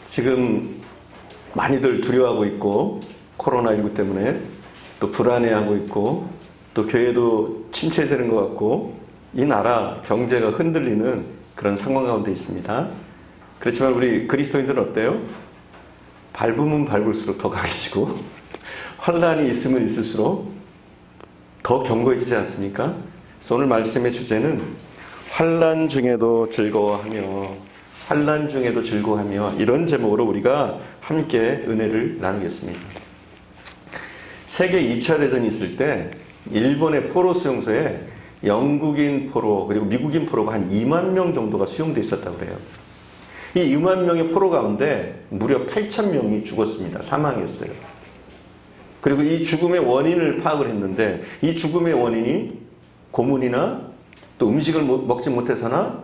지금 많이들 두려워하고 있고 코로나19 때문에 또 불안해하고 있고 또 교회도 침체되는 것 같고 이 나라 경제가 흔들리는 그런 상황 가운데 있습니다. 그렇지만 우리 그리스도인들은 어때요? 밟으면 밟을수록 더 강해지고 환란이 있으면 있을수록 더 견고해지지 않습니까? 그래서 오늘 말씀의 주제는 환란 중에도 즐거워하며 환란 중에도 즐거워하며 이런 제목으로 우리가 함께 은혜를 나누겠습니다. 세계 2차 대전이 있을 때 일본의 포로 수용소에 영국인 포로 그리고 미국인 포로가 한 2만 명 정도가 수용돼 있었다고 그래요. 이 2만 명의 포로 가운데 무려 8천 명이 죽었습니다. 사망했어요. 그리고 이 죽음의 원인을 파악을 했는데 이 죽음의 원인이 고문이나 또 음식을 먹지 못해서나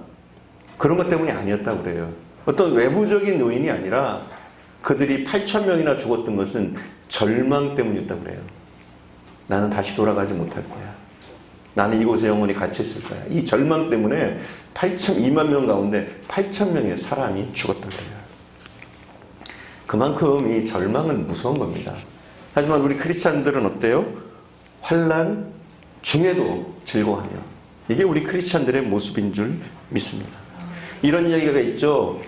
그런 것 때문이 아니었다고 그래요. 어떤 외부적인 요인이 아니라 그들이 8천 명이나 죽었던 것은 절망 때문이었다고 그래요. 나는 다시 돌아가지 못할 거야. 나는 이곳에 영원히 갇혀 있을 거야. 이 절망 때문에 2만 명 가운데 8천 명의 사람이 죽었다고 그래요. 그만큼 이 절망은 무서운 겁니다. 하지만 우리 크리스찬들은 어때요? 환난 중에도 즐거워하며 이게 우리 크리스찬들의 모습인 줄 믿습니다. 이런 이야기가 있죠.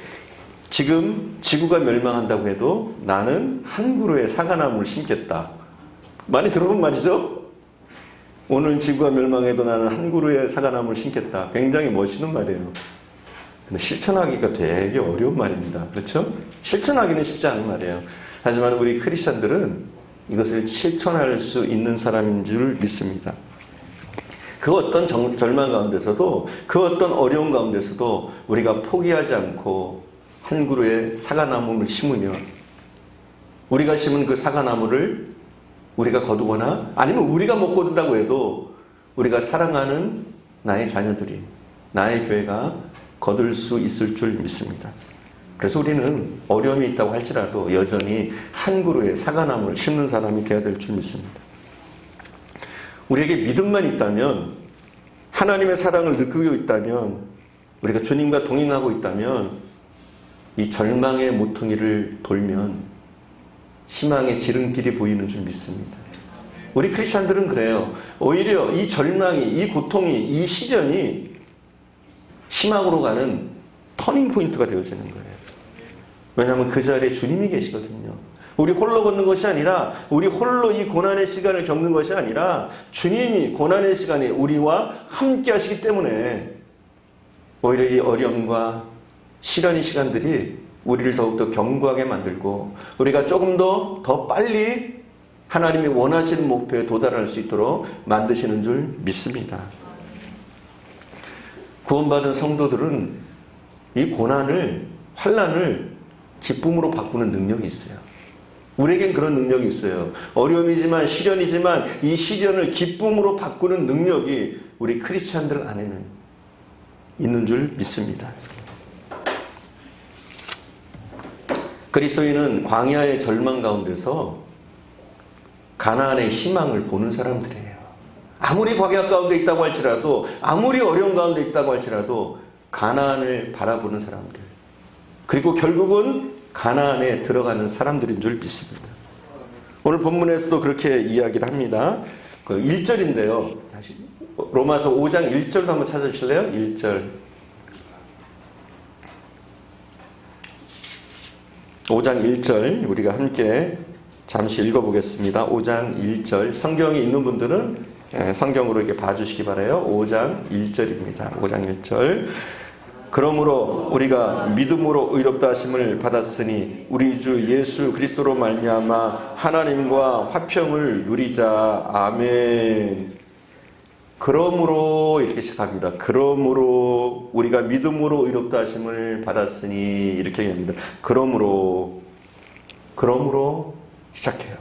지금 지구가 멸망한다고 해도 나는 한 그루의 사과나무를 심겠다. 많이 들어본 말이죠? 오늘 지구가 멸망해도 나는 한 그루의 사과나무를 심겠다. 굉장히 멋있는 말이에요. 근데 실천하기가 되게 어려운 말입니다. 그렇죠? 실천하기는 쉽지 않은 말이에요. 하지만 우리 크리스찬들은 이것을 실천할 수 있는 사람인 줄 믿습니다. 그 어떤 절망 가운데서도 그 어떤 어려움 가운데서도 우리가 포기하지 않고 한 그루의 사과나무를 심으면 우리가 심은 그 사과나무를 우리가 거두거나 아니면 우리가 못 거둔다고 해도 우리가 사랑하는 나의 자녀들이 나의 교회가 거둘 수 있을 줄 믿습니다. 그래서 우리는 어려움이 있다고 할지라도 여전히 한 그루의 사과나무를 심는 사람이 되어야 될 줄 믿습니다. 우리에게 믿음만 있다면 하나님의 사랑을 느끼고 있다면 우리가 주님과 동행하고 있다면 이 절망의 모퉁이를 돌면 희망의 지름길이 보이는 줄 믿습니다. 우리 크리스찬들은 그래요. 오히려 이 절망이 이 고통이 이 시련이 희망으로 가는 터닝 포인트가 되어지는 거예요. 왜냐하면 그 자리에 주님이 계시거든요. 우리 홀로 걷는 것이 아니라 우리 홀로 이 고난의 시간을 겪는 것이 아니라 주님이 고난의 시간에 우리와 함께 하시기 때문에 오히려 이 어려움과 시련의 시간들이 우리를 더욱더 견고하게 만들고 우리가 조금 더 빨리 하나님이 원하시는 목표에 도달할 수 있도록 만드시는 줄 믿습니다. 구원받은 성도들은 이 고난을 환난을 기쁨으로 바꾸는 능력이 있어요. 우리에겐 그런 능력이 있어요. 어려움이지만 시련이지만 이 시련을 기쁨으로 바꾸는 능력이 우리 크리스찬들 안에는 있는 줄 믿습니다. 그리스도인은 광야의 절망 가운데서 가나안의 희망을 보는 사람들이에요. 아무리 광야 가운데 있다고 할지라도 아무리 어려운 가운데 있다고 할지라도 가나안을 바라보는 사람들 그리고 결국은 가나안에 들어가는 사람들인 줄 믿습니다. 오늘 본문에서도 그렇게 이야기를 합니다. 그 1절인데요. 다시 로마서 5장 1절도 한번 찾아주실래요? 1절. 5장 1절 우리가 함께 잠시 읽어보겠습니다. 5장 1절 성경이 있는 분들은 성경으로 이렇게 봐주시기 바라요. 5장 1절입니다. 5장 1절 그러므로 우리가 믿음으로 의롭다 하심을 받았으니 우리 주 예수 그리스도로 말미암아 하나님과 화평을 누리자. 아멘. 그러므로 이렇게 시작합니다. 그러므로 우리가 믿음으로 의롭다 하심을 받았으니 이렇게 얘기합니다. 그러므로 시작해요.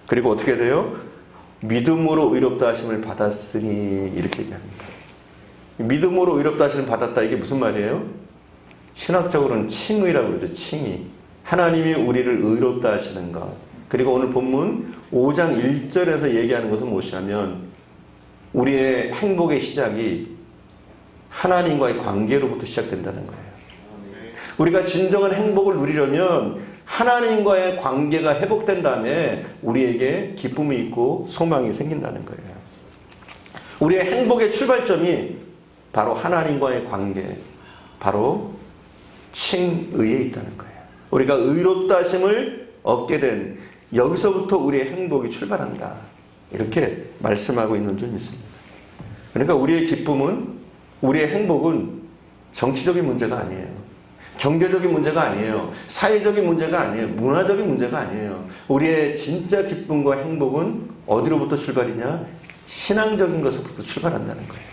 그리고 어떻게 돼요? 믿음으로 의롭다 하심을 받았으니 이렇게 얘기합니다. 믿음으로 의롭다 하심을 받았다 이게 무슨 말이에요? 신학적으로는 칭의라고 그러죠. 칭의. 하나님이 우리를 의롭다 하시는 것. 그리고 오늘 본문 5장 1절에서 얘기하는 것은 무엇이냐면 우리의 행복의 시작이 하나님과의 관계로부터 시작된다는 거예요. 우리가 진정한 행복을 누리려면 하나님과의 관계가 회복된 다음에 우리에게 기쁨이 있고 소망이 생긴다는 거예요. 우리의 행복의 출발점이 바로 하나님과의 관계, 바로 칭의에 있다는 거예요. 우리가 의롭다 하심을 얻게 된 여기서부터 우리의 행복이 출발한다. 이렇게 말씀하고 있는 줄 믿습니다. 그러니까 우리의 기쁨은, 우리의 행복은 정치적인 문제가 아니에요. 경제적인 문제가 아니에요. 사회적인 문제가 아니에요. 문화적인 문제가 아니에요. 우리의 진짜 기쁨과 행복은 어디로부터 출발이냐? 신앙적인 것부터 출발한다는 거예요.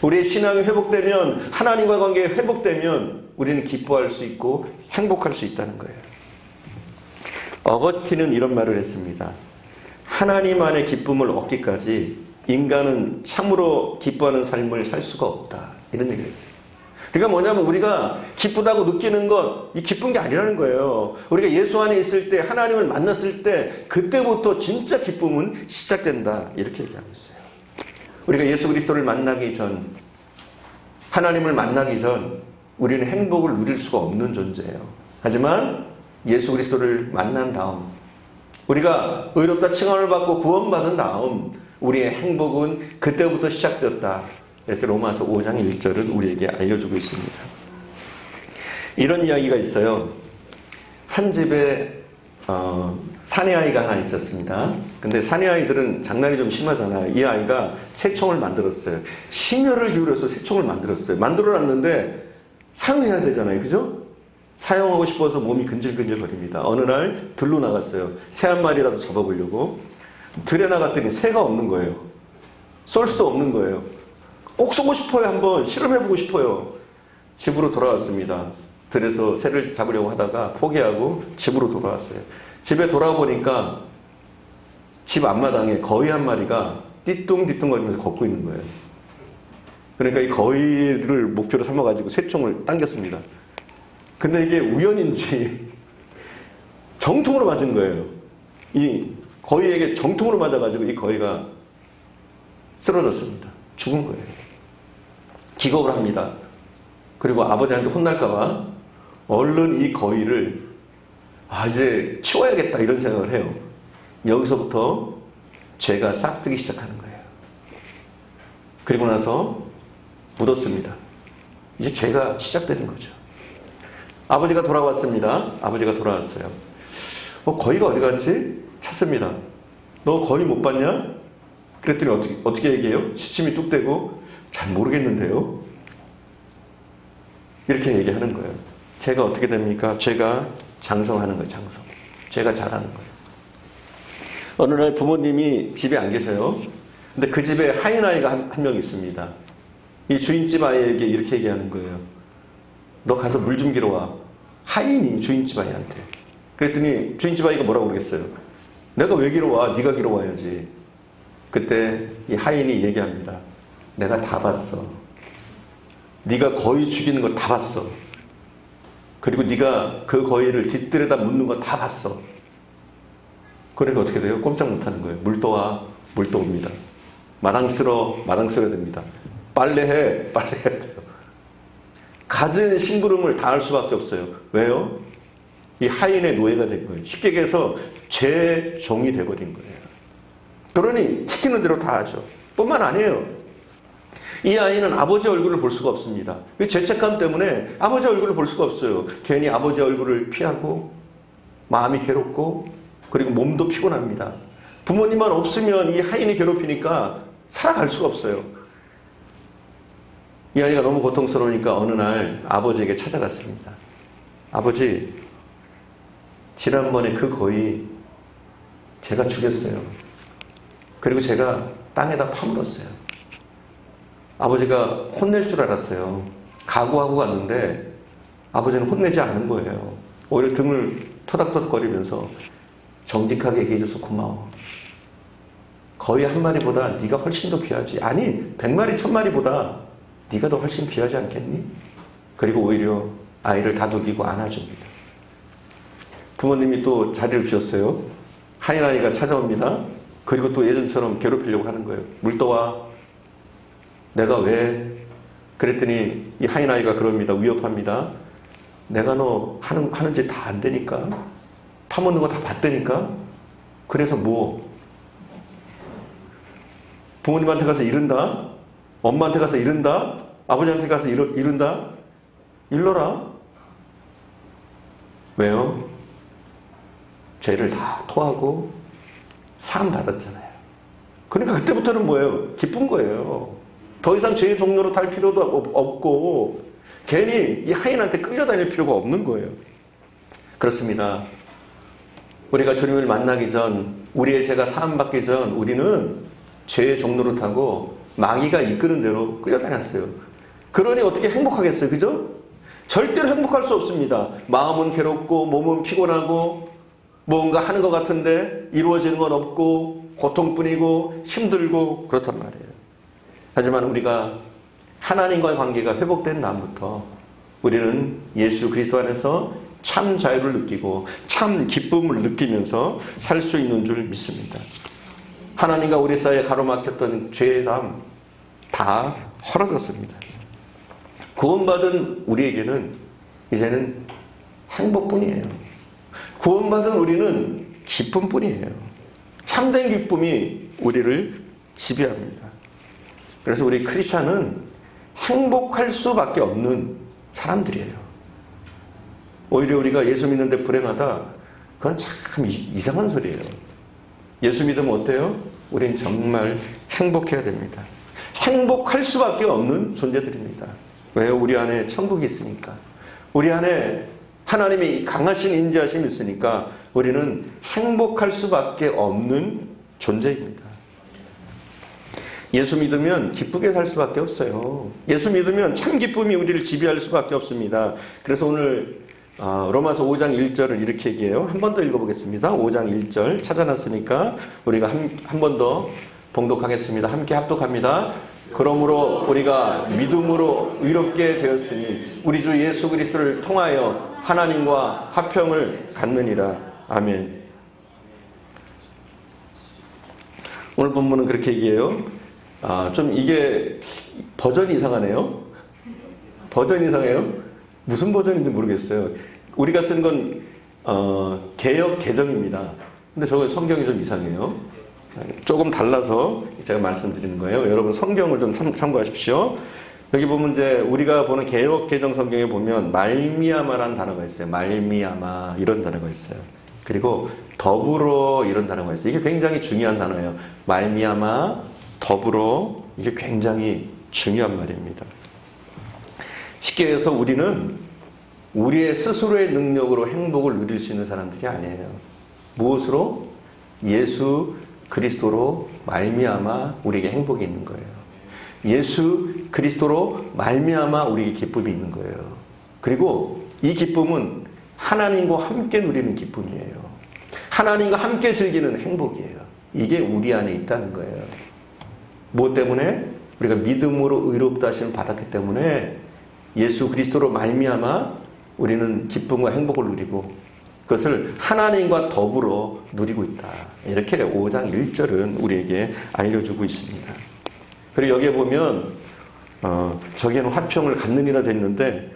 우리의 신앙이 회복되면, 하나님과 관계가 회복되면 우리는 기뻐할 수 있고 행복할 수 있다는 거예요. 어거스틴은 이런 말을 했습니다. 하나님 안의 기쁨을 얻기까지 인간은 참으로 기뻐하는 삶을 살 수가 없다. 이런 얘기를 했어요. 그러니까 뭐냐면 우리가 기쁘다고 느끼는 것, 이 기쁜 게 아니라는 거예요. 우리가 예수 안에 있을 때, 하나님을 만났을 때 그때부터 진짜 기쁨은 시작된다. 이렇게 얘기하고 있어요. 우리가 예수 그리스도를 만나기 전, 하나님을 만나기 전 우리는 행복을 누릴 수가 없는 존재예요. 하지만 예수 그리스도를 만난 다음, 우리가 의롭다 칭함을 받고 구원받은 다음 우리의 행복은 그때부터 시작되었다. 이렇게 로마서 5장 1절은 우리에게 알려주고 있습니다. 이런 이야기가 있어요. 한 집에 사내아이가 하나 있었습니다. 근데 사내아이들은 장난이 좀 심하잖아요. 이 아이가 새총을 만들었어요. 심혈을 기울여서 새총을 만들었어요. 만들어놨는데 사용해야 되잖아요. 그죠? 사용하고 싶어서 몸이 근질근질 거립니다. 어느 날 들로 나갔어요. 새 한 마리라도 잡아보려고. 들에 나갔더니 새가 없는 거예요. 쏠 수도 없는 거예요. 꼭 쏘고 싶어요. 한번 실험해보고 싶어요. 집으로 돌아왔습니다. 들에서 새를 잡으려고 하다가 포기하고 집으로 돌아왔어요. 집에 돌아보니까 집 앞마당에 거위 한 마리가 띠뚱띠뚱 거리면서 걷고 있는 거예요. 그러니까 이 거위를 목표로 삼아가지고 새총을 당겼습니다. 근데 이게 우연인지 정통으로 맞은 거예요. 이 거위에게 정통으로 맞아가지고 이 거위가 쓰러졌습니다. 죽은 거예요. 기겁을 합니다. 그리고 아버지한테 혼날까봐 얼른 이 거위를 이제 치워야겠다 이런 생각을 해요. 여기서부터 죄가 싹트기 시작하는 거예요. 그리고 나서 묻었습니다. 이제 죄가 시작되는 거죠. 아버지가 돌아왔습니다. 아버지가 돌아왔어요. 거위가 어디 갔지? 찾습니다. 너 거위 못 봤냐? 그랬더니 어떻게 얘기해요? 시침이 뚝 떼고 잘 모르겠는데요. 이렇게 얘기하는 거예요. 죄가 어떻게 됩니까? 죄가 장성하는 거예요. 장성. 죄가 자라는 거예요. 어느 날 부모님이 집에 안 계세요. 근데 그 집에 하인 아이가 한 명 있습니다. 이 주인집 아이에게 이렇게 얘기하는 거예요. 너 가서 물 좀 길어 와. 하인이 주인집 아이한테. 그랬더니 주인집 아이가 뭐라고 그러겠어요? 내가 왜 길어 와? 네가 길어 와야지. 그때 이 하인이 얘기합니다. 내가 다 봤어. 네가 거위 죽이는 거 다 봤어. 그리고 네가 그 거위를 뒤뜰에다 묻는 거 다 봤어. 그러니까 어떻게 돼요? 꼼짝 못하는 거예요. 물 떠와. 물 떠옵니다. 마당 쓸어. 마당 쓸어야 됩니다. 빨래해. 빨래해야 돼요. 갖은 심부름을 다 할 수밖에 없어요. 왜요? 이 하인의 노예가 된 거예요. 쉽게 얘기해서 죄의 종이 돼버린 거예요. 그러니 시키는 대로 다 하죠. 뿐만 아니에요. 이 아이는 아버지 얼굴을 볼 수가 없습니다. 이 죄책감 때문에 아버지 얼굴을 볼 수가 없어요. 괜히 아버지 얼굴을 피하고 마음이 괴롭고 그리고 몸도 피곤합니다. 부모님만 없으면 이 하인이 괴롭히니까 살아갈 수가 없어요. 이 아이가 너무 고통스러우니까 어느 날 아버지에게 찾아갔습니다. 아버지, 지난번에 그 거위 제가 죽였어요. 그리고 제가 땅에다 파묻었어요. 아버지가 혼낼 줄 알았어요. 각오하고 갔는데 아버지는 혼내지 않는 거예요. 오히려 등을 토닥토닥거리면서 정직하게 얘기해줘서 고마워. 거위 한 마리보다 네가 훨씬 더 귀하지. 아니 100마리 1000마리보다 네가 더 훨씬 귀하지 않겠니? 그리고 오히려 아이를 다독이고 안아줍니다. 부모님이 또 자리를 비웠어요. 하인 아이가 찾아옵니다. 그리고 또 예전처럼 괴롭히려고 하는 거예요. 물 떠와. 내가 왜? 그랬더니 이 하인 아이가 그럽니다. 위협합니다. 내가 너 하는 짓 다 안 되니까? 파묻는 거 다 봤다니까? 그래서 뭐? 부모님한테 가서 이른다? 엄마한테 가서 이른다? 아버지한테 가서 이른다? 일러라. 왜요? 죄를 다 토하고 사함 받았잖아요. 그러니까 그때부터는 뭐예요? 기쁜 거예요. 더 이상 죄의 종로로 탈 필요도 없고 괜히 이 하인한테 끌려다닐 필요가 없는 거예요. 그렇습니다. 우리가 주님을 만나기 전, 우리의 죄가 사함받기 전 우리는 죄의 종로를 타고 마귀가 이끄는 대로 끌려다녔어요. 그러니 어떻게 행복하겠어요? 그죠? 절대로 행복할 수 없습니다. 마음은 괴롭고 몸은 피곤하고 뭔가 하는 것 같은데 이루어지는 건 없고 고통뿐이고 힘들고 그렇단 말이에요. 하지만 우리가 하나님과의 관계가 회복된 다음부터 우리는 예수 그리스도 안에서 참 자유를 느끼고 참 기쁨을 느끼면서 살 수 있는 줄 믿습니다. 하나님과 우리 사이에 가로막혔던 죄의 담 다 헐어졌습니다. 구원받은 우리에게는 이제는 행복뿐이에요. 구원받은 우리는 기쁨뿐이에요. 참된 기쁨이 우리를 지배합니다. 그래서 우리 크리스찬은 행복할 수밖에 없는 사람들이에요. 오히려 우리가 예수 믿는데 불행하다, 그건 참 이상한 소리예요. 예수 믿으면 어때요? 우린 정말 행복해야 됩니다. 행복할 수밖에 없는 존재들입니다. 왜요? 우리 안에 천국이 있으니까. 우리 안에 하나님의 강하신 인자하심이 있으니까 우리는 행복할 수밖에 없는 존재입니다. 예수 믿으면 기쁘게 살 수밖에 없어요. 예수 믿으면 참 기쁨이 우리를 지배할 수밖에 없습니다. 그래서 오늘 로마서 5장 1절을 이렇게 얘기해요. 한 번 더 읽어보겠습니다. 5장 1절 찾아놨으니까 우리가 한 번 더 봉독하겠습니다. 함께 합독합니다. 그러므로 우리가 믿음으로 의롭게 되었으니 우리 주 예수 그리스도를 통하여 하나님과 화평을 갖느니라. 아멘. 오늘 본문은 그렇게 얘기해요. 좀 이게 버전이 이상하네요. 버전이 이상해요. 무슨 버전인지 모르겠어요. 우리가 쓴 건 개역 개정입니다. 근데 저거 성경이 좀 이상해요. 조금 달라서 제가 말씀드리는 거예요. 여러분 성경을 좀 참고하십시오. 여기 보면 이제 우리가 보는 개역 개정 성경에 보면 말미암아라는 단어가 있어요. 말미암아 이런 단어가 있어요. 그리고 더불어 이런 단어가 있어요. 이게 굉장히 중요한 단어예요. 말미암아, 더불어, 이게 굉장히 중요한 말입니다. 쉽게 해서 우리는 우리의 스스로의 능력으로 행복을 누릴 수 있는 사람들이 아니에요. 무엇으로? 예수 그리스도로 말미암아 우리에게 행복이 있는 거예요. 예수 그리스도로 말미암아 우리에게 기쁨이 있는 거예요. 그리고 이 기쁨은 하나님과 함께 누리는 기쁨이에요. 하나님과 함께 즐기는 행복이에요. 이게 우리 안에 있다는 거예요. 무엇 때문에? 우리가 믿음으로 의롭다 하심을 받았기 때문에 예수 그리스도로 말미암아 우리는 기쁨과 행복을 누리고 그것을 하나님과 더불어 누리고 있다. 이렇게 5장 1절은 우리에게 알려주고 있습니다. 그리고 여기에 보면 저기에는 화평을 갖느니라 됐는데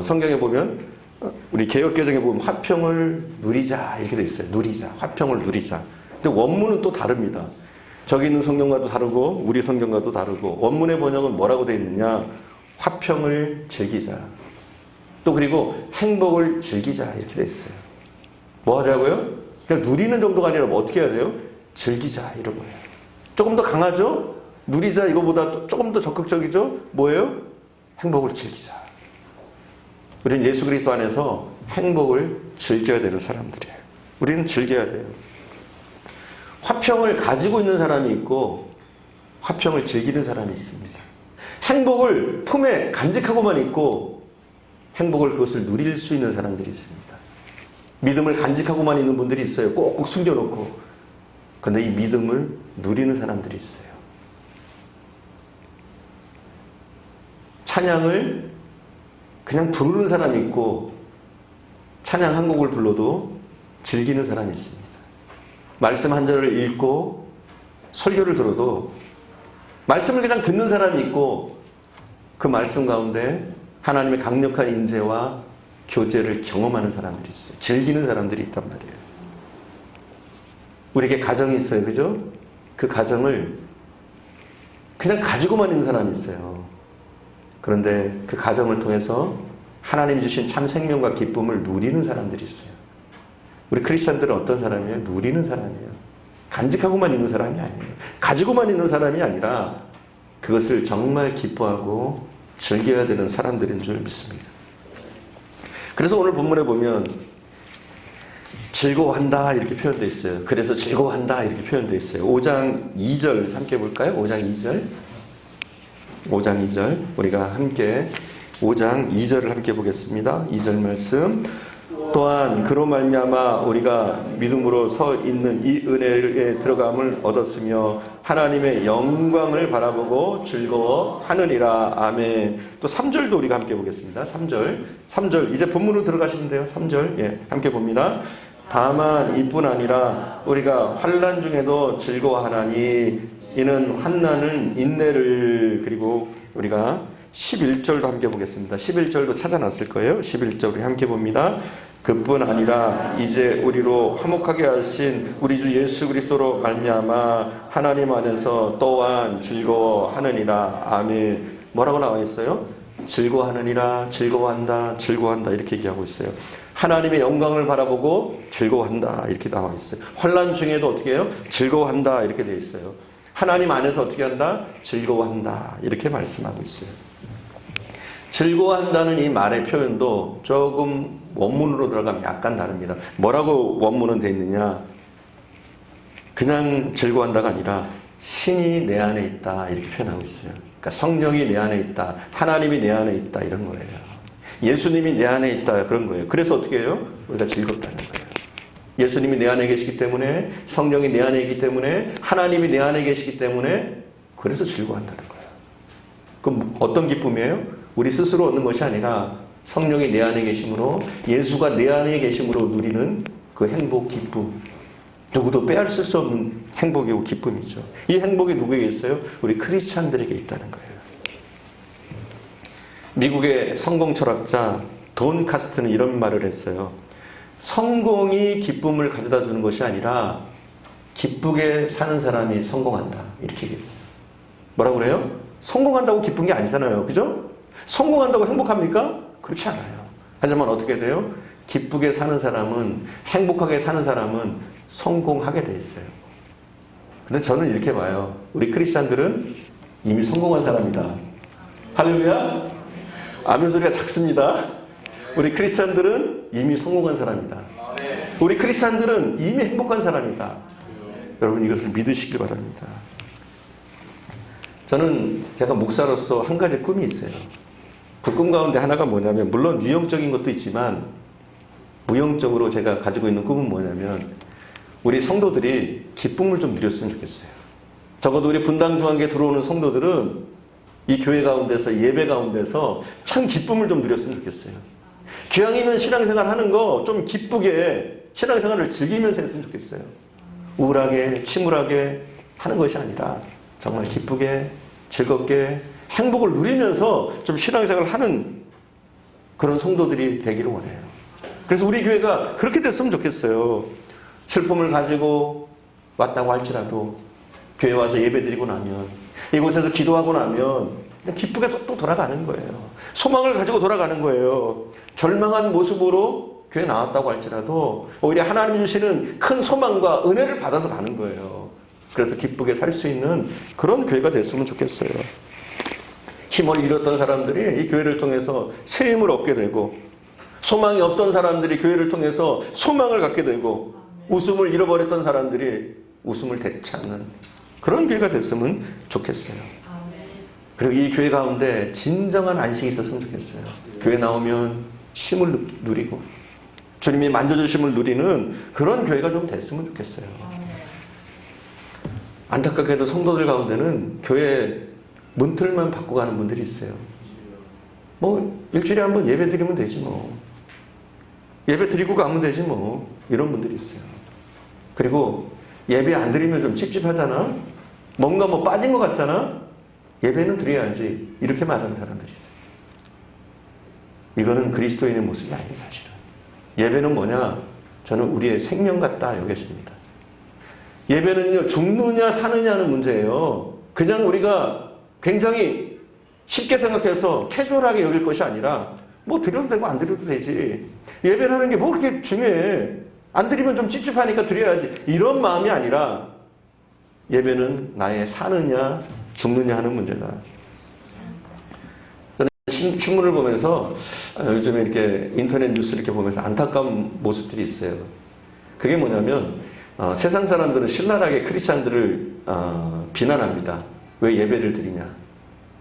성경에 보면 우리 개역개정에 보면 화평을 누리자 이렇게 돼 있어요. 누리자, 화평을 누리자. 근데 원문은 또 다릅니다. 저기 있는 성경과도 다르고 우리 성경과도 다르고 원문의 번역은 뭐라고 돼 있느냐? 화평을 즐기자. 또 그리고 행복을 즐기자 이렇게 돼 있어요. 뭐 하자고요? 그냥 누리는 정도가 아니라 뭐 어떻게 해야 돼요? 즐기자 이런 거예요. 조금 더 강하죠? 누리자 이거보다 조금 더 적극적이죠? 뭐예요? 행복을 즐기자. 우리는 예수 그리스도 안에서 행복을 즐겨야 되는 사람들이에요. 우리는 즐겨야 돼요. 화평을 가지고 있는 사람이 있고 화평을 즐기는 사람이 있습니다. 행복을 품에 간직하고만 있고 행복을 그것을 누릴 수 있는 사람들이 있습니다. 믿음을 간직하고만 있는 분들이 있어요. 꼭꼭 숨겨놓고. 그런데 이 믿음을 누리는 사람들이 있어요. 찬양을 그냥 부르는 사람이 있고 찬양 한 곡을 불러도 즐기는 사람이 있습니다. 말씀 한 절을 읽고 설교를 들어도 말씀을 그냥 듣는 사람이 있고 그 말씀 가운데 하나님의 강력한 인재와 교제를 경험하는 사람들이 있어요. 즐기는 사람들이 있단 말이에요. 우리에게 가정이 있어요. 그죠? 그 가정을 그냥 가지고만 있는 사람이 있어요. 그런데 그 가정을 통해서 하나님이 주신 참 생명과 기쁨을 누리는 사람들이 있어요. 우리 크리스찬들은 어떤 사람이에요? 누리는 사람이에요. 간직하고만 있는 사람이 아니에요. 가지고만 있는 사람이 아니라 그것을 정말 기뻐하고 즐겨야 되는 사람들인 줄 믿습니다. 그래서 오늘 본문에 보면 즐거워한다 이렇게 표현되어 있어요. 그래서 즐거워한다 이렇게 표현되어 있어요. 5장 2절 함께 볼까요? 5장 2절. 5장 2절 우리가 함께 5장 2절을 함께 보겠습니다. 2절 말씀. 또한 그로 말미암아 우리가 믿음으로 서 있는 이 은혜에 들어감을 얻었으며 하나님의 영광을 바라보고 즐거워하느니라. 아멘. 또 3절도 우리가 함께 보겠습니다. 3절 이제 본문으로 들어가시면 돼요. 3절 예, 함께 봅니다. 다만 이뿐 아니라 우리가 환난 중에도 즐거워하나니 이는 환난은 인내를. 그리고 우리가 11절도 함께 보겠습니다. 11절도 찾아놨을 거예요. 11절 우리 함께 봅니다. 그뿐 아니라 이제 우리로 화목하게 하신 우리 주 예수 그리스도로 말미암아 하나님 안에서 또한 즐거워하느니라. 아멘. 뭐라고 나와 있어요? 즐거워하느니라, 즐거워한다 이렇게 얘기하고 있어요. 하나님의 영광을 바라보고 즐거워한다 이렇게 나와 있어요. 환난 중에도 어떻게 해요? 즐거워한다 이렇게 되어 있어요. 하나님 안에서 어떻게 한다? 즐거워한다 이렇게 말씀하고 있어요. 즐거워한다는 이 말의 표현도 조금 원문으로 들어가면 약간 다릅니다. 뭐라고 원문은 되어 있느냐? 그냥 즐거워한다가 아니라 신이 내 안에 있다 이렇게 표현하고 있어요. 그러니까 성령이 내 안에 있다, 하나님이 내 안에 있다 이런 거예요. 예수님이 내 안에 있다 그런 거예요. 그래서 어떻게 해요? 우리가 즐겁다는 거예요. 예수님이 내 안에 계시기 때문에, 성령이 내 안에 있기 때문에, 하나님이 내 안에 계시기 때문에 그래서 즐거워한다는 거예요. 그럼 어떤 기쁨이에요? 우리 스스로 얻는 것이 아니라 성령이 내 안에 계심으로, 예수가 내 안에 계심으로 누리는 그 행복, 기쁨. 누구도 빼앗을 수 없는 행복이고 기쁨이죠. 이 행복이 누구에게 있어요? 우리 크리스찬들에게 있다는 거예요. 미국의 성공 철학자 돈 카스트는 이런 말을 했어요. 성공이 기쁨을 가져다 주는 것이 아니라 기쁘게 사는 사람이 성공한다. 이렇게 얘기했어요. 뭐라고 그래요? 성공한다고 기쁜 게 아니잖아요. 그죠? 성공한다고 행복합니까? 그렇지 않아요. 하지만 어떻게 돼요? 기쁘게 사는 사람은, 행복하게 사는 사람은 성공하게 돼 있어요. 근데 저는 이렇게 봐요. 우리 크리스찬들은 이미 성공한 사람이다. 할렐루야. 아멘 소리가 작습니다. 우리 크리스찬들은 이미 성공한 사람이다. 우리 크리스찬들은 이미 행복한 사람이다. 여러분 이것을 믿으시길 바랍니다. 저는 제가 목사로서 한 가지 꿈이 있어요. 그 꿈 가운데 하나가 뭐냐면, 물론 유형적인 것도 있지만 무형적으로 제가 가지고 있는 꿈은 뭐냐면, 우리 성도들이 기쁨을 좀 누렸으면 좋겠어요. 적어도 우리 분당 중앙교회 들어오는 성도들은 이 교회 가운데서, 예배 가운데서 참 기쁨을 좀 누렸으면 좋겠어요. 기왕이면 신앙생활 하는 거 좀 기쁘게 신앙생활을 즐기면서 했으면 좋겠어요. 우울하게 침울하게 하는 것이 아니라 정말 기쁘게 즐겁게 행복을 누리면서 좀 신앙생활을 하는 그런 성도들이 되기를 원해요. 그래서 우리 교회가 그렇게 됐으면 좋겠어요. 슬픔을 가지고 왔다고 할지라도 교회 와서 예배드리고 나면, 이곳에서 기도하고 나면 그냥 기쁘게 또 돌아가는 거예요. 소망을 가지고 돌아가는 거예요. 절망한 모습으로 교회 나왔다고 할지라도 오히려 하나님 주시는 큰 소망과 은혜를 받아서 가는 거예요. 그래서 기쁘게 살 수 있는 그런 교회가 됐으면 좋겠어요. 힘을 잃었던 사람들이 이 교회를 통해서 새 힘을 얻게 되고, 소망이 없던 사람들이 교회를 통해서 소망을 갖게 되고, 웃음을 잃어버렸던 사람들이 웃음을 되찾는 그런 교회가 됐으면 좋겠어요. 그리고 이 교회 가운데 진정한 안식이 있었으면 좋겠어요. 교회 나오면 쉼을 누리고 주님이 만져주심을 누리는 그런 교회가 좀 됐으면 좋겠어요. 안타깝게도 성도들 가운데는 교회 문틀만 받고 가는 분들이 있어요. 뭐 일주일에 한번 예배 드리면 되지 뭐. 예배 드리고 가면 되지 뭐. 이런 분들이 있어요. 그리고 예배 안 드리면 좀 찝찝하잖아. 뭔가 뭐 빠진 것 같잖아. 예배는 드려야지. 이렇게 말하는 사람들이 있어요. 이거는 그리스도인의 모습이 아니에요, 사실은. 예배는 뭐냐? 저는 우리의 생명 같다 여겼습니다. 예배는요, 죽느냐 사느냐는 문제예요. 그냥 우리가 굉장히 쉽게 생각해서 캐주얼하게 여길 것이 아니라 뭐 드려도 되고 안 드려도 되지. 예배라는 게 뭐 그렇게 중요해. 안 드리면 좀 찝찝하니까 드려야지. 이런 마음이 아니라 예배는 나의 사느냐 죽느냐 하는 문제다. 저는 신문을 보면서 요즘에 이렇게 인터넷 뉴스 이렇게 보면서 안타까운 모습들이 있어요. 그게 뭐냐면 세상 사람들은 신랄하게 크리스찬들을 비난합니다. 왜 예배를 드리냐.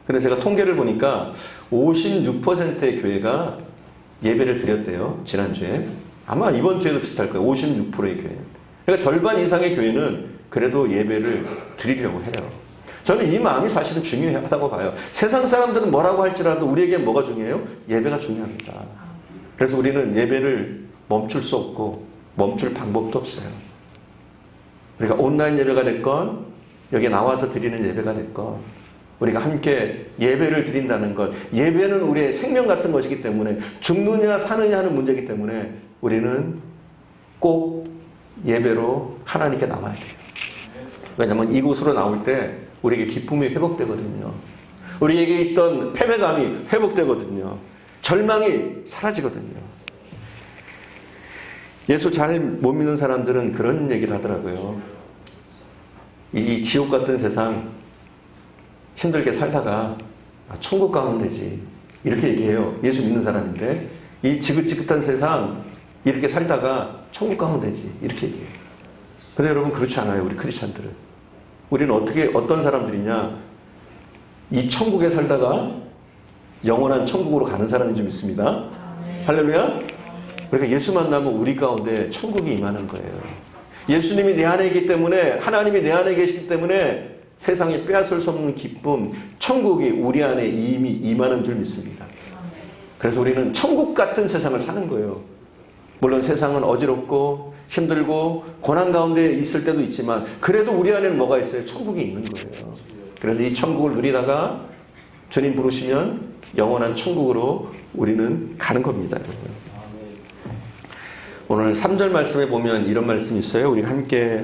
근데 제가 통계를 보니까 56%의 교회가 예배를 드렸대요. 지난주에. 아마 이번 주에도 비슷할 거예요. 56%의 교회는. 그러니까 절반 이상의 교회는 그래도 예배를 드리려고 해요. 저는 이 마음이 사실은 중요하다고 봐요. 세상 사람들은 뭐라고 할지라도 우리에게 뭐가 중요해요? 예배가 중요합니다. 그래서 우리는 예배를 멈출 수 없고 멈출 방법도 없어요. 우리가 온라인 예배가 됐건 여기 나와서 드리는 예배가 됐건 우리가 함께 예배를 드린다는 것, 예배는 우리의 생명 같은 것이기 때문에 죽느냐 사느냐 하는 문제이기 때문에 우리는 꼭 예배로 하나님께 나와야 돼요. 왜냐하면 이곳으로 나올 때 우리에게 기쁨이 회복되거든요. 우리에게 있던 패배감이 회복되거든요. 절망이 사라지거든요. 예수 잘 못 믿는 사람들은 그런 얘기를 하더라고요. 이 지옥 같은 세상 힘들게 살다가 천국 가면 되지. 이렇게 얘기해요. 예수 믿는 사람인데 이 지긋지긋한 세상 이렇게 살다가 천국 가면 되지. 이렇게 얘기해요. 근데 여러분 그렇지 않아요. 우리 크리스찬들은. 우리는 어떤 사람들이냐. 이 천국에 살다가 영원한 천국으로 가는 사람이 좀 있습니다. 할렐루야. 그러니까 예수 만나면 우리 가운데 천국이 임하는 거예요. 예수님이 내 안에 있기 때문에 하나님이 내 안에 계시기 때문에 세상에 빼앗을 수 없는 기쁨, 천국이 우리 안에 이미 임하는 줄 믿습니다. 그래서 우리는 천국 같은 세상을 사는 거예요. 물론 세상은 어지럽고 힘들고 고난 가운데 있을 때도 있지만 그래도 우리 안에는 뭐가 있어요? 천국이 있는 거예요. 그래서 이 천국을 누리다가 주님 부르시면 영원한 천국으로 우리는 가는 겁니다. 오늘 3절 말씀에 보면 이런 말씀이 있어요. 우리 함께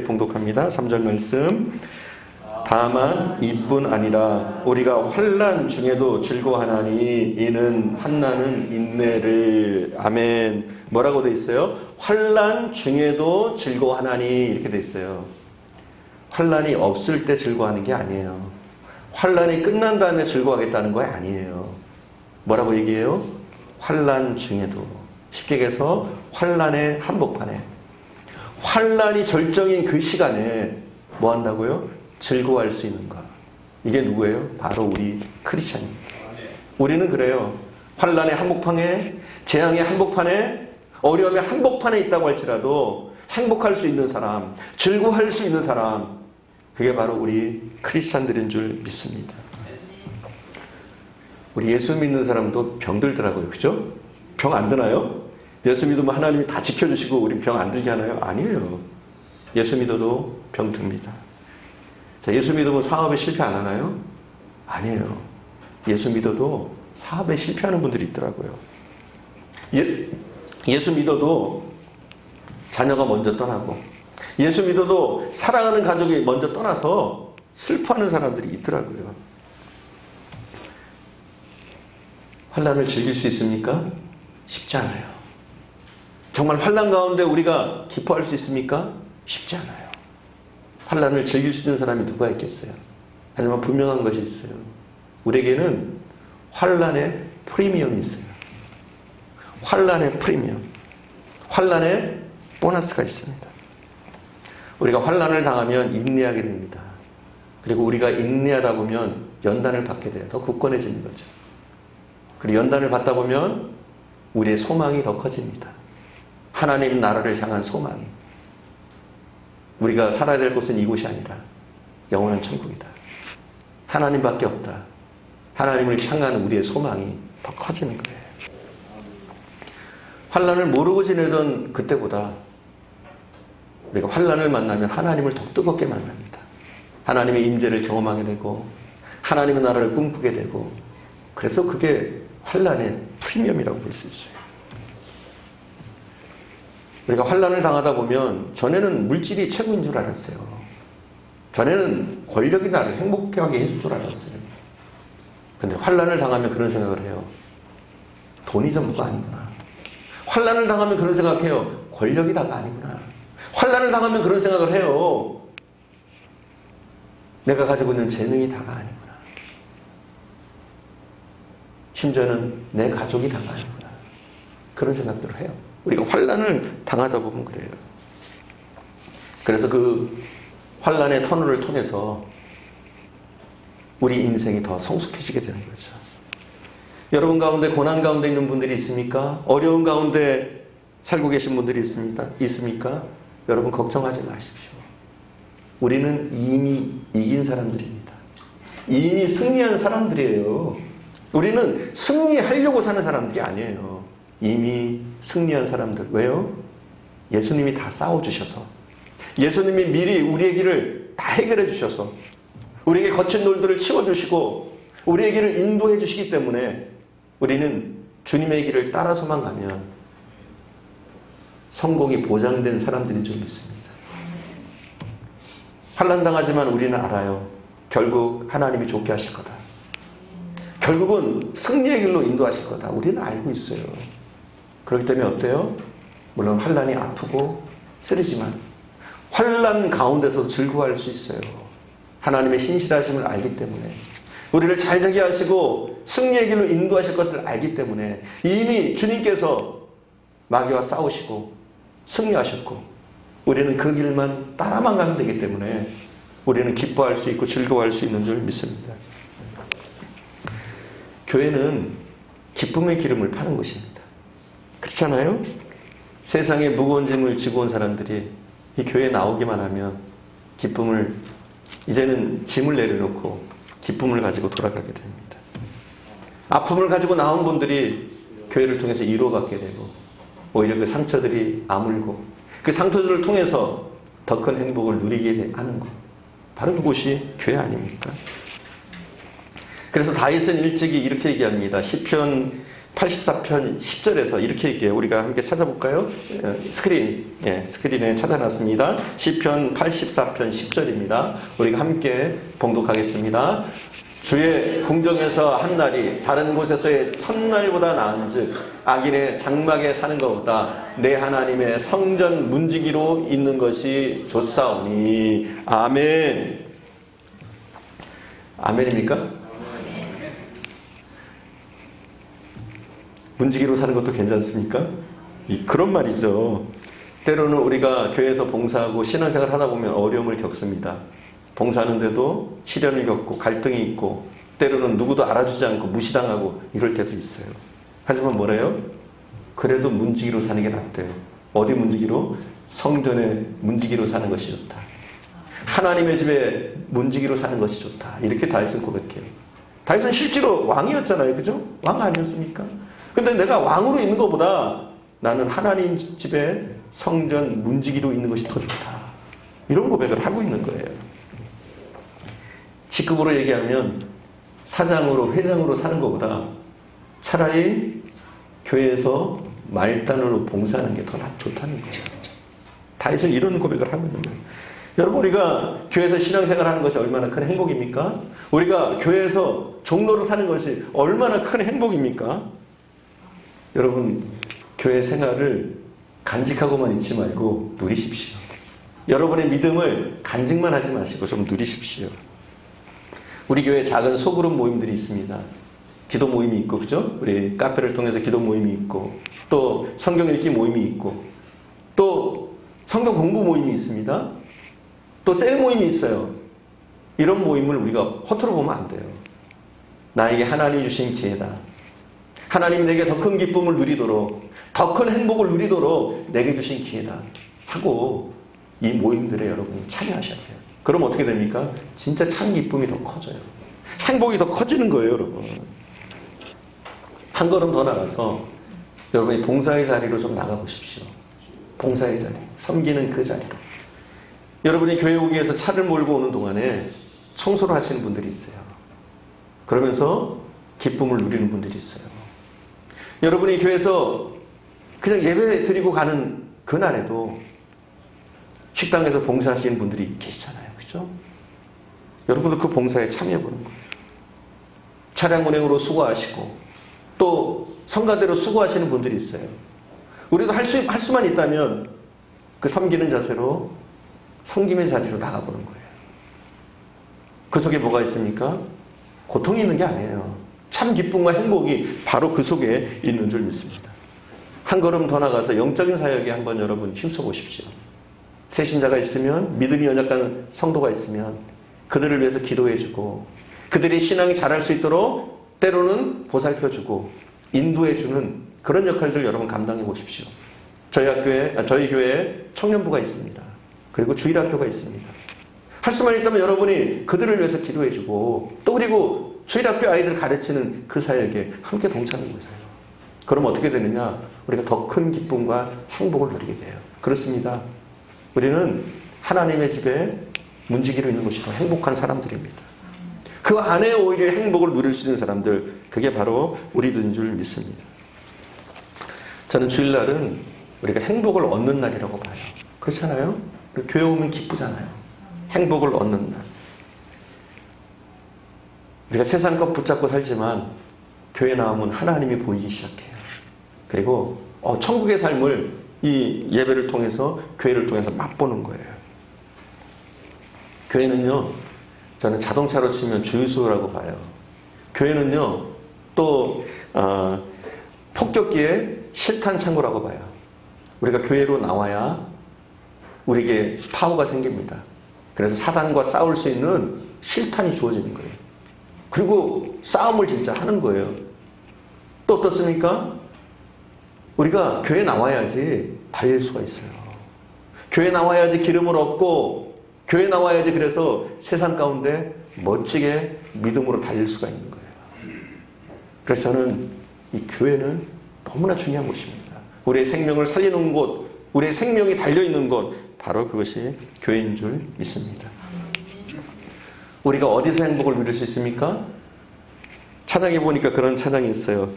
봉독합니다. 3절 말씀. 다만 이뿐 아니라 우리가 환난 중에도 즐거워하나니 이는 환난은 인내를. 아멘. 뭐라고 돼 있어요? 환난 중에도 즐거워하나니 이렇게 돼 있어요. 환난이 없을 때 즐거워하는 게 아니에요. 환난이 끝난 다음에 즐거워하겠다는 거 아니에요. 뭐라고 얘기해요? 환난 중에도. 쉽게 얘기해서 환난의 한복판에, 환난이 절정인 그 시간에 뭐 한다고요? 즐거워할 수 있는 것. 이게 누구예요? 바로 우리 크리스찬입니다. 우리는 그래요. 환난의 한복판에, 재앙의 한복판에, 어려움의 한복판에 있다고 할지라도 행복할 수 있는 사람, 즐거워할 수 있는 사람, 그게 바로 우리 크리스찬들인 줄 믿습니다. 우리 예수 믿는 사람도 병들더라고요. 그죠? 병 안 드나요? 예수 믿으면 하나님이 다 지켜주시고 우리 병 안 들게 하나요? 아니에요. 예수 믿어도 병 듭니다. 자, 예수 믿으면 사업에 실패 안 하나요? 아니에요. 예수 믿어도 사업에 실패하는 분들이 있더라고요. 예수 믿어도 자녀가 먼저 떠나고, 예수 믿어도 사랑하는 가족이 먼저 떠나서 슬퍼하는 사람들이 있더라고요. 환난을 즐길 수 있습니까? 쉽지 않아요. 정말 환난 가운데 우리가 기뻐할 수 있습니까? 쉽지 않아요. 환난을 즐길 수 있는 사람이 누가 있겠어요? 하지만 분명한 것이 있어요. 우리에게는 환난의 프리미엄이 있어요. 환난의 프리미엄, 환난의 보너스가 있습니다. 우리가 환난을 당하면 인내하게 됩니다. 그리고 우리가 인내하다 보면 연단을 받게 돼요. 더 굳건해지는 거죠. 그리고 연단을 받다 보면 우리의 소망이 더 커집니다. 하나님 나라를 향한 소망이. 우리가 살아야 될 곳은 이곳이 아니라 영원한 천국이다. 하나님밖에 없다. 하나님을 향한 우리의 소망이 더 커지는 거예요. 환난을 모르고 지내던 그때보다 우리가 환난을 만나면 하나님을 더 뜨겁게 만납니다. 하나님의 임재를 경험하게 되고 하나님의 나라를 꿈꾸게 되고 그래서 그게 환난의 프리미엄이라고 볼 수 있어요. 우리가 환난을 당하다 보면 전에는 물질이 최고인 줄 알았어요. 전에는 권력이 나를 행복하게 해줄 줄 알았어요. 근데 환난을 당하면 그런 생각을 해요. 돈이 전부가 아니구나. 환난을 당하면 그런 생각해요. 권력이 다가 아니구나. 환난을 당하면 그런 생각을 해요. 내가 가지고 있는 재능이 다가 아니구나. 심지어는 내 가족이 다가 아니구나. 그런 생각들을 해요. 우리가 환난을 당하다 보면 그래요. 그래서 그 환난의 터널을 통해서 우리 인생이 더 성숙해지게 되는 거죠. 여러분 가운데 고난 가운데 있는 분들이 있습니까? 어려운 가운데 살고 계신 분들이 있습니까? 여러분 걱정하지 마십시오. 우리는 이미 이긴 사람들입니다. 이미 승리한 사람들이에요. 우리는 승리하려고 사는 사람들이 아니에요. 이미 승리한 사람들. 왜요? 예수님이 다 싸워주셔서, 예수님이 미리 우리의 길을 다 해결해 주셔서, 우리에게 거친 돌들을 치워주시고 우리의 길을 인도해 주시기 때문에 우리는 주님의 길을 따라서만 가면 성공이 보장된 사람들인 줄 믿습니다. 환난당하지만 우리는 알아요. 결국 하나님이 좋게 하실 거다. 결국은 승리의 길로 인도하실 거다. 우리는 알고 있어요. 그렇기 때문에 어때요? 물론 환난이 아프고 쓰리지만 환난 가운데서 즐거워할 수 있어요. 하나님의 신실하심을 알기 때문에, 우리를 잘 되게 하시고 승리의 길로 인도하실 것을 알기 때문에 이미 주님께서 마귀와 싸우시고 승리하셨고 우리는 그 길만 따라만 가면 되기 때문에 우리는 기뻐할 수 있고 즐거워할 수 있는 줄 믿습니다. 교회는 기쁨의 기름을 파는 곳입니다. 그렇잖아요? 세상에 무거운 짐을 지고 온 사람들이 이 교회에 나오기만 하면 기쁨을, 이제는 짐을 내려놓고 기쁨을 가지고 돌아가게 됩니다. 아픔을 가지고 나온 분들이 교회를 통해서 위로받게 되고 오히려 그 상처들이 아물고 그 상처들을 통해서 더 큰 행복을 누리게 하는 것, 바로 그곳이 교회 아닙니까? 그래서 다윗은 일찍이 이렇게 얘기합니다. 시편 84편 10절에서 이렇게 얘기해요. 우리가 함께 찾아볼까요? 스크린에 찾아놨습니다. 시편 84편 10절입니다. 우리가 함께 봉독하겠습니다. 주의 궁정에서 한 날이 다른 곳에서의 첫날보다 나은즉 악인의 장막에 사는 것보다 내 하나님의 성전 문지기로 있는 것이 좋사오니. 아멘. 아멘입니까? 문지기로 사는 것도 괜찮습니까? 그런 말이죠. 때로는 우리가 교회에서 봉사하고 신앙생활 하다 보면 어려움을 겪습니다. 봉사하는데도 시련을 겪고 갈등이 있고 때로는 누구도 알아주지 않고 무시당하고 이럴 때도 있어요. 하지만 뭐래요? 그래도 문지기로 사는 게 낫대요. 어디 문지기로? 성전의 문지기로 사는 것이 좋다. 하나님의 집에 문지기로 사는 것이 좋다. 이렇게 다윗은 고백해요. 다윗은 실제로 왕이었잖아요. 그죠? 왕 아니었습니까? 근데 내가 왕으로 있는 것보다 나는 하나님 집에 성전 문지기로 있는 것이 더 좋다. 이런 고백을 하고 있는 거예요. 직급으로 얘기하면 사장으로 회장으로 사는 것보다 차라리 교회에서 말단으로 봉사하는 게 더 좋다는 거예요. 다윗은 이런 고백을 하고 있는 거예요. 여러분, 우리가 교회에서 신앙생활하는 것이 얼마나 큰 행복입니까? 우리가 교회에서 종로로 사는 것이 얼마나 큰 행복입니까? 여러분, 교회 생활을 간직하고만 있지 말고 누리십시오. 여러분의 믿음을 간직만 하지 마시고 좀 누리십시오. 우리 교회에 작은 소그룹 모임들이 있습니다. 기도 모임이 있고, 그죠? 우리 카페를 통해서 기도 모임이 있고, 또 성경 읽기 모임이 있고, 또 성경 공부 모임이 있습니다. 또 셀 모임이 있어요. 이런 모임을 우리가 허투루 보면 안 돼요. 나에게 하나님이 주신 기회다. 하나님 내게 더 큰 기쁨을 누리도록, 더 큰 행복을 누리도록 내게 주신 기회다 하고 이 모임들에 여러분이 참여하셔야 돼요. 그럼 어떻게 됩니까? 진짜 참 기쁨이 더 커져요. 행복이 더 커지는 거예요, 여러분. 한 걸음 더 나가서 여러분이 봉사의 자리로 좀 나가보십시오. 봉사의 자리, 섬기는 그 자리로. 여러분이 교회 오기 위해서 차를 몰고 오는 동안에 청소를 하시는 분들이 있어요. 그러면서 기쁨을 누리는 분들이 있어요. 여러분이 교회에서 그냥 예배 드리고 가는 그날에도 식당에서 봉사하시는 분들이 계시잖아요. 그죠? 여러분도 그 봉사에 참여해보는 거예요. 차량 운행으로 수고하시고 또 성가대로 수고하시는 분들이 있어요. 우리도 할 수만 있다면 그 섬기는 자세로 섬김의 자리로 나가보는 거예요. 그 속에 뭐가 있습니까? 고통이 있는 게 아니에요. 참 기쁨과 행복이 바로 그 속에 있는 줄 믿습니다. 한 걸음 더 나가서 영적인 사역에 한번 여러분 힘써 보십시오. 새신자가 있으면, 믿음이 연약한 성도가 있으면 그들을 위해서 기도해주고 그들이 신앙이 자랄 수 있도록 때로는 보살펴주고 인도해주는 그런 역할들 여러분 감당해 보십시오. 저희 교회에 청년부가 있습니다. 그리고 주일학교가 있습니다. 할 수만 있다면 여러분이 그들을 위해서 기도해주고 또 그리고 주일학교 아이들 가르치는 그 사역에 함께 동참하는 거예요. 그럼 어떻게 되느냐? 우리가 더 큰 기쁨과 행복을 누리게 돼요. 그렇습니다. 우리는 하나님의 집에 문지기로 있는 것이 더 행복한 사람들입니다. 그 안에 오히려 행복을 누릴 수 있는 사람들, 그게 바로 우리들인 줄 믿습니다. 저는 주일날은 우리가 행복을 얻는 날이라고 봐요. 그렇잖아요? 교회 오면 기쁘잖아요. 행복을 얻는 날. 우리가 세상 것 붙잡고 살지만 교회 나오면 하나님이 보이기 시작해요. 그리고 천국의 삶을 이 예배를 통해서, 교회를 통해서 맛보는 거예요. 교회는요, 저는 자동차로 치면 주유소라고 봐요. 교회는요, 또 폭격기의 실탄 창고라고 봐요. 우리가 교회로 나와야 우리에게 파워가 생깁니다. 그래서 사단과 싸울 수 있는 실탄이 주어지는 거예요. 그리고 싸움을 진짜 하는 거예요. 또 어떻습니까? 우리가 교회 나와야지 달릴 수가 있어요. 교회 나와야지 기름을 얻고, 교회 나와야지 그래서 세상 가운데 멋지게 믿음으로 달릴 수가 있는 거예요. 그래서 저는 이 교회는 너무나 중요한 곳입니다. 우리의 생명을 살리는 곳, 우리의 생명이 달려있는 곳, 바로 그것이 교회인 줄 믿습니다. 우리가 어디서 행복을 누릴 수 있습니까? 찬양해 보니까 그런 찬양이 있어요.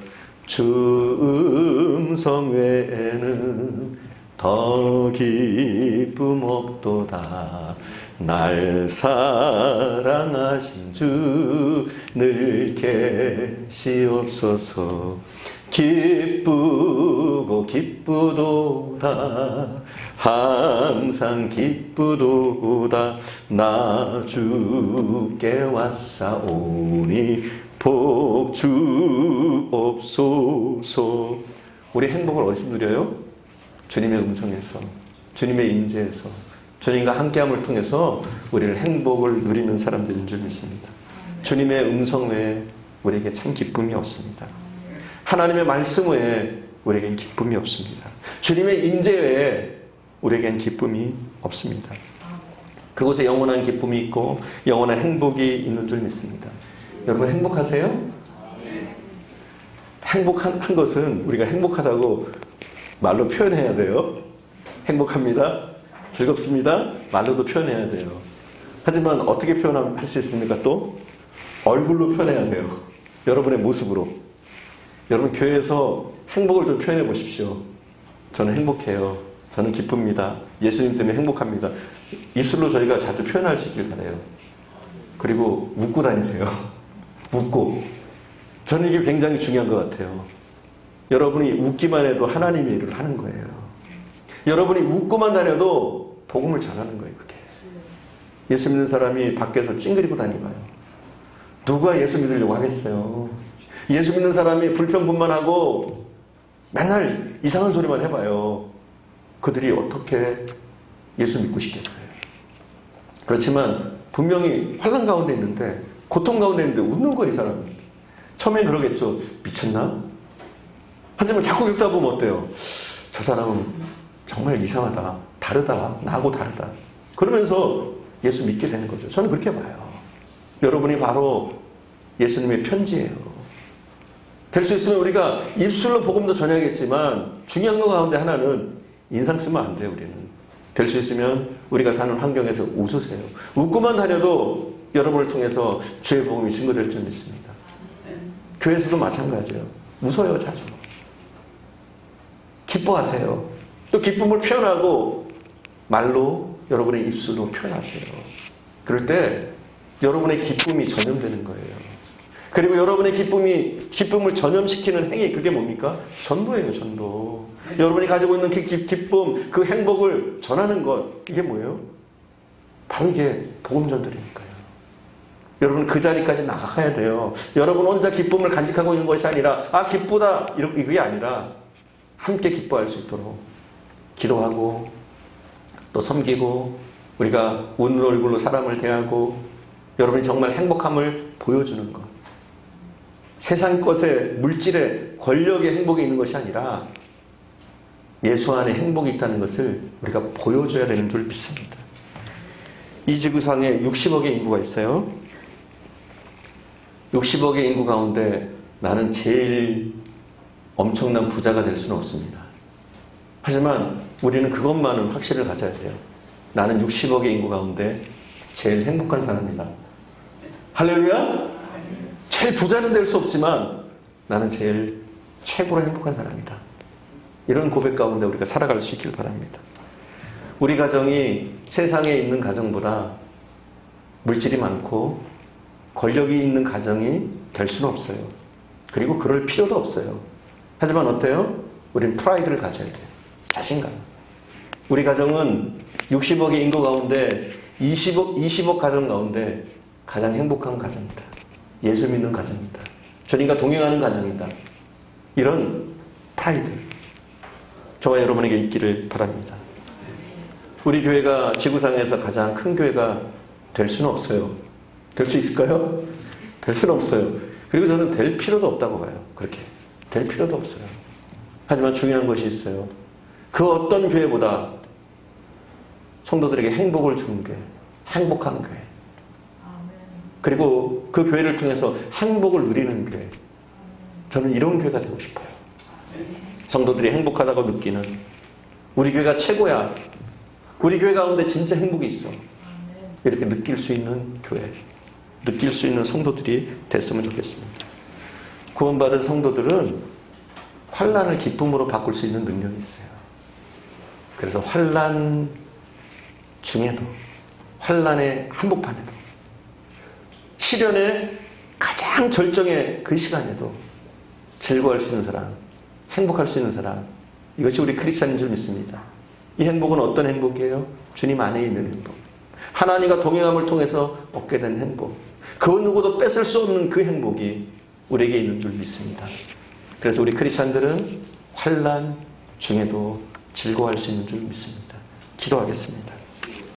주 음성 외에는 더 기쁨 없도다. 날 사랑하신 주 늘 계시옵소서. 기쁘고 기쁘도다. 항상 기쁘도다. 나 주께 왔사오니 복 주옵소서. 우리 행복을 어디서 누려요? 주님의 음성에서, 주님의 임재에서, 주님과 함께함을 통해서 우리를 행복을 누리는 사람들인 줄 믿습니다. 주님의 음성 외에 우리에게 참 기쁨이 없습니다. 하나님의 말씀 외에 우리에겐 기쁨이 없습니다. 주님의 임재 외에 우리에겐 기쁨이 없습니다. 그곳에 영원한 기쁨이 있고 영원한 행복이 있는 줄 믿습니다. 여러분 행복하세요? 행복한 것은 우리가 행복하다고 말로 표현해야 돼요. 행복합니다. 즐겁습니다. 말로도 표현해야 돼요. 하지만 어떻게 표현할 수 있습니까? 또 얼굴로 표현해야 돼요. 여러분의 모습으로. 여러분 교회에서 행복을 좀 표현해 보십시오. 저는 행복해요. 저는 기쁩니다. 예수님 때문에 행복합니다. 입술로 저희가 자주 표현할 수 있길 바라요. 그리고 웃고 다니세요. 웃고. 저는 이게 굉장히 중요한 것 같아요. 여러분이 웃기만 해도 하나님의 일을 하는 거예요. 여러분이 웃고만 다녀도 복음을 전하는 거예요. 그게. 예수 믿는 사람이 밖에서 찡그리고 다니봐요. 누가 예수 믿으려고 하겠어요. 예수 믿는 사람이 불평분만하고 맨날 이상한 소리만 해봐요. 그들이 어떻게 예수 믿고 싶겠어요. 그렇지만 분명히 환난 가운데 있는데, 고통 가운데 있는데 웃는 거예요. 이 사람은. 처음엔 그러겠죠. 미쳤나? 하지만 자꾸 읽다 보면 어때요? 저 사람은 정말 이상하다. 다르다. 나하고 다르다. 그러면서 예수 믿게 되는 거죠. 저는 그렇게 봐요. 여러분이 바로 예수님의 편지예요. 될 수 있으면 우리가 입술로 복음도 전해야겠지만 중요한 것 가운데 하나는 인상 쓰면 안 돼요. 우리는. 될 수 있으면 우리가 사는 환경에서 웃으세요. 웃고만 다녀도 여러분을 통해서 주의 복음이 증거될 줄 믿습니다. 교회에서도 마찬가지예요. 웃어요, 자주. 기뻐하세요. 또 기쁨을 표현하고 말로 여러분의 입술로 표현하세요. 그럴 때 여러분의 기쁨이 전염되는 거예요. 그리고 여러분의 기쁨을 전염시키는 행위, 그게 뭡니까? 전도예요, 전도. 여러분이 가지고 있는 그 기쁨, 그 행복을 전하는 것, 이게 뭐예요? 바로 이게 복음 전도니까요. 여러분 그 자리까지 나가야 돼요. 여러분 혼자 기쁨을 간직하고 있는 것이 아니라, 아, 기쁘다, 이게 아니라, 함께 기뻐할 수 있도록 기도하고, 또 섬기고, 우리가 웃는 얼굴로 사람을 대하고, 여러분이 정말 행복함을 보여주는 것. 세상 것에, 물질에, 권력의 행복이 있는 것이 아니라 예수 안에 행복이 있다는 것을 우리가 보여줘야 되는 줄 믿습니다. 이 지구상에 60억의 인구가 있어요. 60억의 인구 가운데 나는 제일 엄청난 부자가 될 수는 없습니다. 하지만 우리는 그것만은 확신을 가져야 돼요. 나는 60억의 인구 가운데 제일 행복한 사람이다. 할렐루야! 제일 부자는 될 수 없지만 나는 제일 최고로 행복한 사람이다. 이런 고백 가운데 우리가 살아갈 수 있길 바랍니다. 우리 가정이 세상에 있는 가정보다 물질이 많고 권력이 있는 가정이 될 수는 없어요. 그리고 그럴 필요도 없어요. 하지만 어때요? 우리는 프라이드를 가져야 돼요. 자신감. 우리 가정은 60억의 인구 가운데 20억 가정 가운데 가장 행복한 가정이다. 예수 믿는 가정이다. 주님과 동행하는 가정이다. 이런 프라이드 저와 여러분에게 있기를 바랍니다. 우리 교회가 지구상에서 가장 큰 교회가 될 수는 없어요. 될 수 있을까요? 될 수는 없어요. 그리고 저는 될 필요도 없다고 봐요. 그렇게 될 필요도 없어요. 하지만 중요한 것이 있어요. 그 어떤 교회보다 성도들에게 행복을 주는 교회, 행복한 교회, 그리고 그 교회를 통해서 행복을 누리는 교회, 저는 이런 교회가 되고 싶어요. 성도들이 행복하다고 느끼는, 우리 교회가 최고야, 우리 교회 가운데 진짜 행복이 있어, 이렇게 느낄 수 있는 교회, 느낄 수 있는 성도들이 됐으면 좋겠습니다. 구원받은 성도들은 환난을 기쁨으로 바꿀 수 있는 능력이 있어요. 그래서 환난 중에도, 환난의 한복판에도, 시련의 가장 절정의 그 시간에도 즐거워할 수 있는 사람, 행복할 수 있는 사람, 이것이 우리 크리스찬인 줄 믿습니다. 이 행복은 어떤 행복이에요? 주님 안에 있는 행복, 하나님과 동행함을 통해서 얻게 된 행복, 그 누구도 뺏을 수 없는 그 행복이 우리에게 있는 줄 믿습니다. 그래서 우리 크리스찬들은 환난 중에도 즐거워할 수 있는 줄 믿습니다. 기도하겠습니다.